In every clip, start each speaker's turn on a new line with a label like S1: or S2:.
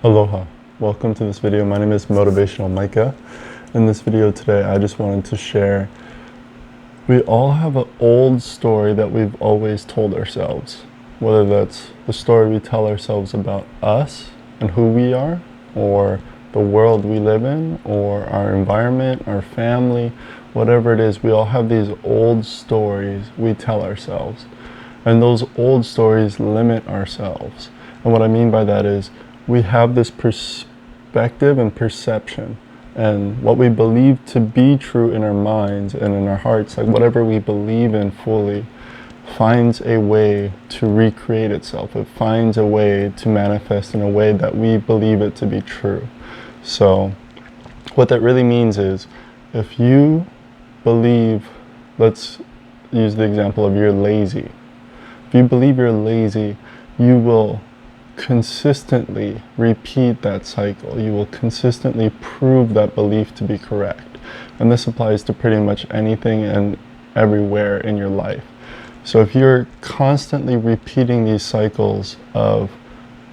S1: Aloha, welcome to this video. My name is Motivational Micah. In this video today, I just wanted to share, we all have an old story that we've always told ourselves, whether that's the story we tell ourselves about us and who we are, or the world we live in, or our environment, our family, whatever it is. We all have these old stories we tell ourselves, and those old stories limit ourselves. And what I mean by that is we have this perspective and perception, and what we believe to be true in our minds and in our hearts, like whatever we believe in fully, finds a way to recreate itself. It finds a way to manifest in a way that we believe it to be true. So what that really means is, if you believe, let's use the example of you're lazy. If you believe you're lazy, you will consistently repeat that cycle. You will consistently prove that belief to be correct. And this applies to pretty much anything and everywhere in your life. So if you're constantly repeating these cycles of,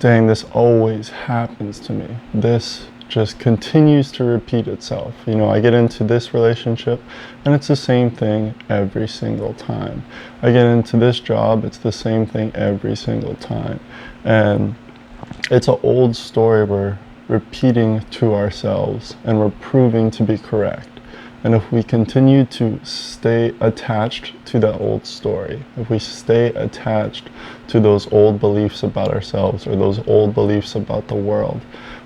S1: dang, this always happens to me, this just continues to repeat itself. You know, I get into this relationship and it's the same thing every single time. I get into this job, it's the same thing every single time. And it's an old story we're repeating to ourselves, and we're proving to be correct. And if we continue to stay attached to that old story, if we stay attached to those old beliefs about ourselves or those old beliefs about the world,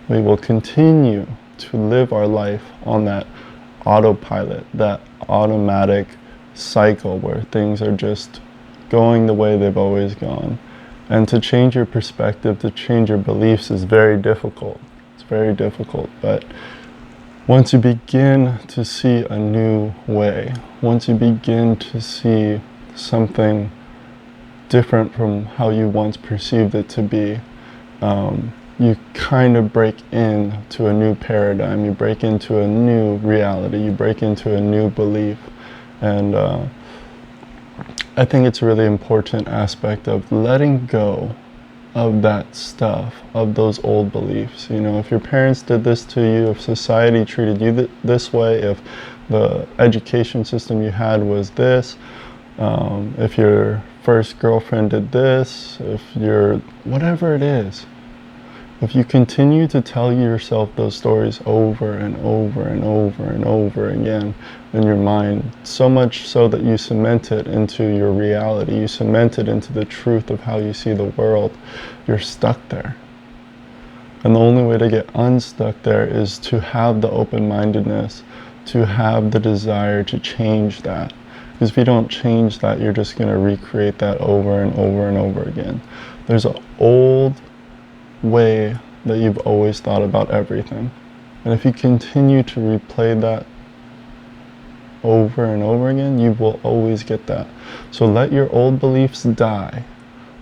S1: we will continue to live our life on that autopilot, that automatic cycle where things are just going the way they've always gone. And to change your perspective, to change your beliefs is very difficult. It's very difficult, but once you begin to see a new way, once you begin to see something different from how you once perceived it to be, you kind of break into a new paradigm, you break into a new reality, you break into a new belief. And I think it's a really important aspect of letting go of that stuff, of those old beliefs. You know, if your parents did this to you, if society treated you this way, if the education system you had was this, if your first girlfriend did this, if you're, whatever it is, if you continue to tell yourself those stories over and over and over and over again in your mind, so much so that you cement it into your reality, you cement it into the truth of how you see the world, you're stuck there. And the only way to get unstuck there is to have the open-mindedness, to have the desire to change that. Because if you don't change that, you're just going to recreate that over and over and over again. There's an old way that you've always thought about everything, and if you continue to replay that over and over again, you will always get that. So let your old beliefs die,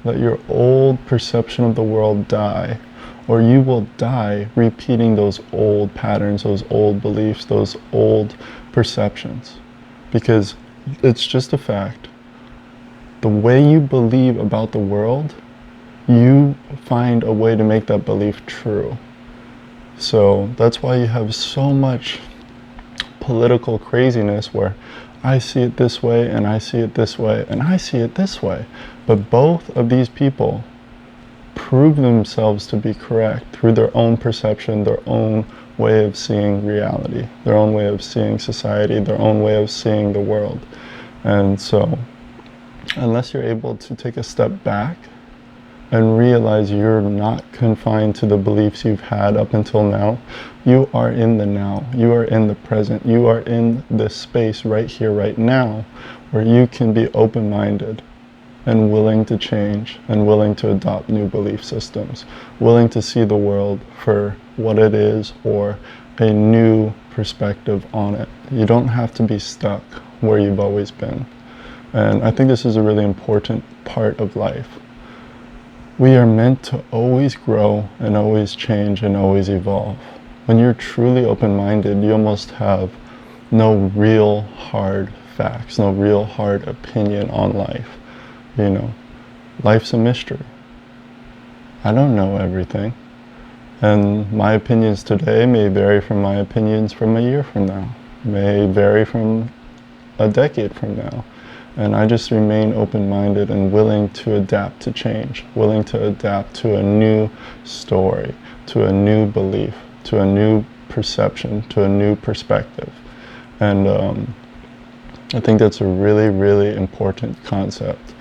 S1: let your old perception of the world die, or you will die repeating those old patterns, those old beliefs, those old perceptions. Because it's just a fact, the way you believe about the world, you find a way to make that belief true. So that's why you have so much political craziness where I see it this way and I see it this way and I see it this way. But both of these people prove themselves to be correct through their own perception, their own way of seeing reality, their own way of seeing society, their own way of seeing the world. And so unless you're able to take a step back and realize you're not confined to the beliefs you've had up until now. You are in the now. You are in the present. You are in this space right here, right now, where you can be open-minded and willing to change and willing to adopt new belief systems, willing to see the world for what it is or a new perspective on it. You don't have to be stuck where you've always been. And I think this is a really important part of life. We are meant to always grow and always change and always evolve. When you're truly open-minded, you almost have no real hard facts, no real hard opinion on life. You know, life's a mystery. I don't know everything. And my opinions today may vary from my opinions from a year from now, may vary from a decade from now. And I just remain open-minded and willing to adapt to change, willing to adapt to a new story, to a new belief, to a new perception, to a new perspective. And I think that's a really, really important concept,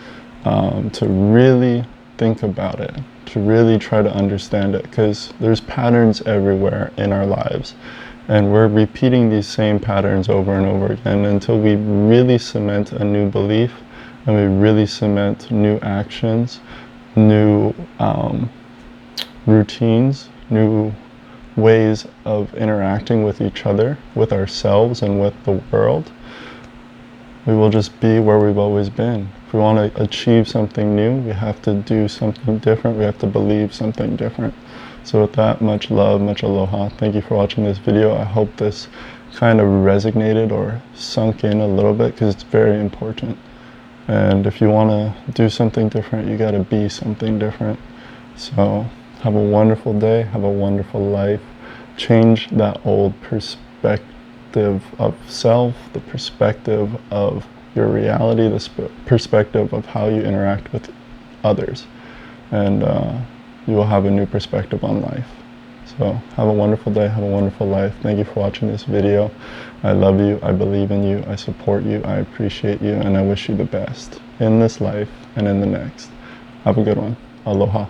S1: to really think about it, to really try to understand it, because there's patterns everywhere in our lives. And we're repeating these same patterns over and over again until we really cement a new belief and we really cement new actions, new routines, new ways of interacting with each other, with ourselves, and with the world. We will just be where we've always been. If we want to achieve something new, we have to do something different. We have to believe something different. So with that, much love, much aloha. Thank you for watching this video. I hope this kind of resonated or sunk in a little bit, because it's very important. And if you want to do something different, you got to be something different. So have a wonderful day. Have a wonderful life. Change that old perspective of self, the perspective of your reality, the perspective of how you interact with others. And you will have a new perspective on life. So have a wonderful day, have a wonderful life. Thank you for watching this video. I love you, I believe in you, I support you, I appreciate you, and I wish you the best in this life and in the next. Have a good one. Aloha.